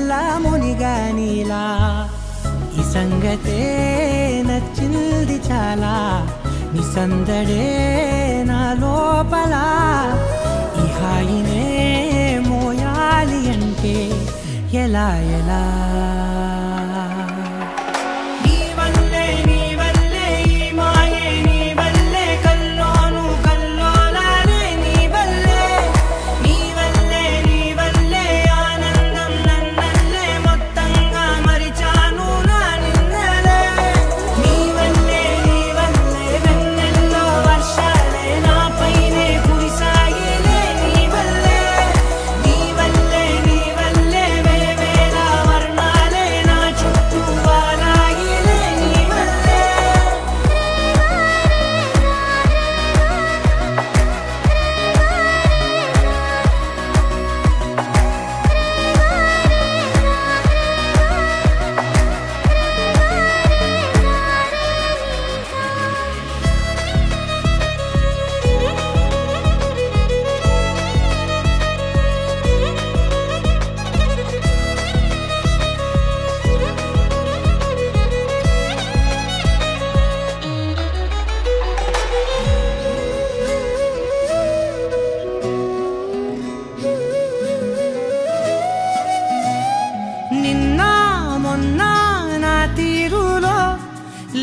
vanilla మునిగానిలా ఈ సంగతే నచ్చింది చాలా నీ సందడే నా లోపల ఈ హాయినే మోయాలి అంటే ఎలా ఎలా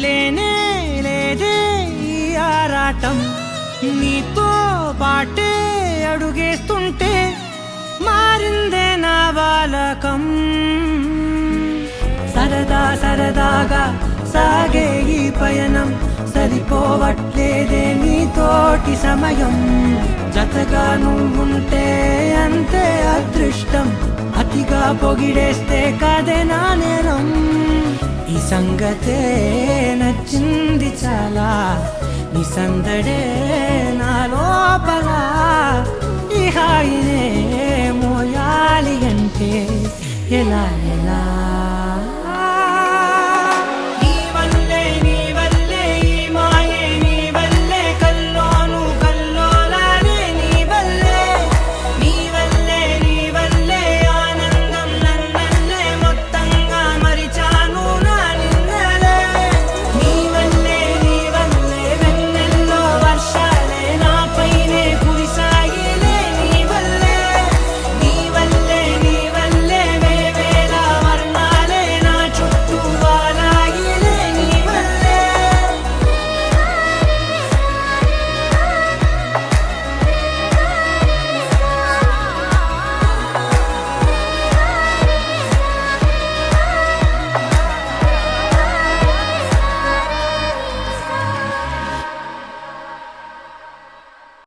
లేనే లేదే ఈ ఆరాటం నీతో పాటే అడుగేస్తుంటే మారిందే నా బాలకం సరదా సరదాగా సాగే ఈ పయనం సరిపోవట్లేదే నీతోటి సమయం జతగా నువ్వుంటే అంతే అదృష్టం అతిగా పొగిడేస్తే కదే నా నేరం ఈ సంగతే నచ్చింది చాలా నీ సందడే నా లోపల ఈ హాయినే మోయాలి అంటే ఎలా ఎలా